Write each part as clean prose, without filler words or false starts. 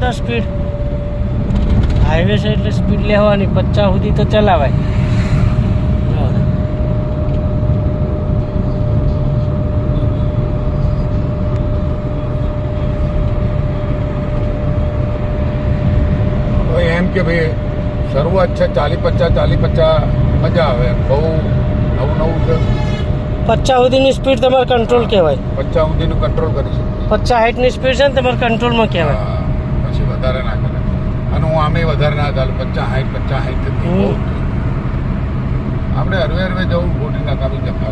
અંદર speed highway છે એટલે સ્પીડ લેવાની 50 સુધી તો ચલાવાય. એમ કે ભાઈ શરૂઆત છે 40-50 મજા આવે. બહુ નવું છે. 50 સુધીની સ્પીડ તમારે કંટ્રોલ કહેવાય. 50 સુધીનું કંટ્રોલ કરી શકીએ. 50 હાઈટની સ્પીડ છે ને તમારે કંટ્રોલમાં કહેવાય. પછી વધારે ના કરે. અને હું આમે વધારે ના ચાલુ 50 60 બહુ આપણે હરવે જવું ખોટી ના કાપી જતા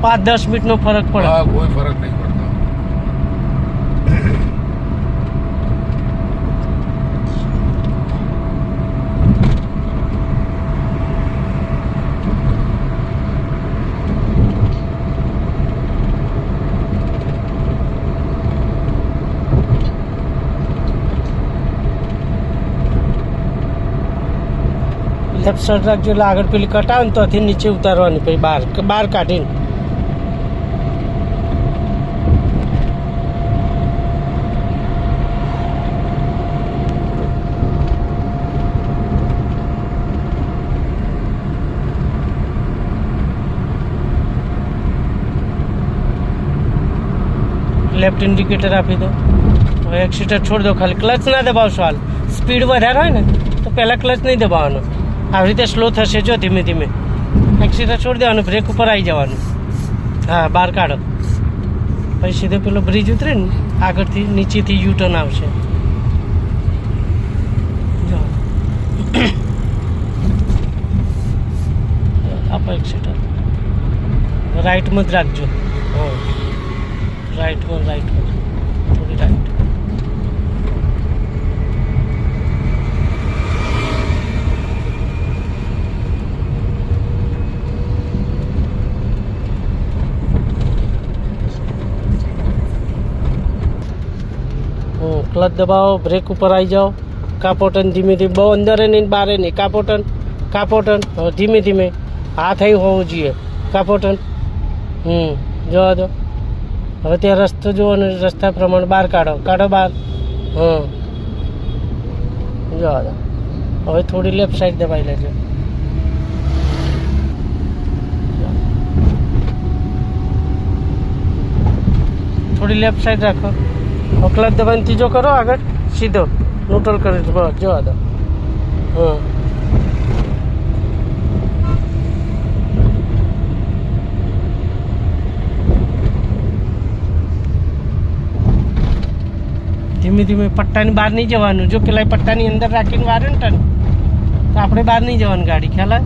5-10 મિનિટનો ફરક પડે. હા, કોઈ ફરક નહીં પડતો. લેફ્ટ સાઈડ રાખજો એટલે આગળ પેલી કટાવે ને ત્યાંથી નીચે ઉતારવાની પછી બહાર કાઢીને. લેફ્ટ ઇન્ડિકેટર આપી દો. હવે એક્સિટર છોડી દો. ખાલી ક્લચ ના દબાવશો. હાલ સ્પીડ વધારે હોય ને તો પહેલાં ક્લચ નહીં દબાવવાનો. આવી રીતે સ્લો થશે. જો ધીમે ધીમે એક્સિટર છોડી દેવાનું. બ્રેક ઉપર આવી જવાનું. હા, બહાર કાઢો. પછી સીધો પેલો બ્રિજ ઉતરે ને આગળથી નીચેથી યુ ટર્ન આવશે. જો આપો એક્સિટર. રાઈટમાં જ રાખજો. હા, રાઈટમાં થોડી રાઈટ. ક્લચ દબાવો. બ્રેક ઉપર આવી જાઓ. કાપોટન ધીમે ધીમે. બહુ અંદર નહીં બહાર નહીં. કાપોટન ધીમે ધીમે. હાથ આવી હોવું જોઈએ. કાપોટન. જવા દો. હવે ત્યાં રસ્તો જુઓ અને રસ્તા પ્રમાણે બહાર કાઢો બહાર. જવા દો. હવે થોડી લેફ્ટ સાઈડ દબાઈ લેજો. થોડી લેફ્ટ સાઈડ રાખો. ક્લચ દબાઈને ત્રીજો કરો આગળ સીધો ન્યુટ્રલ કરી દો. બસ જવા દો. ધીમે ધીમે પટ્ટાની બહાર નહીં જવાનું. જો પેલા પટ્ટાની અંદર રાખીને વારે ને ટન તો આપણે બહાર નહીં જવાનું ગાડી. ખ્યાલ આવે.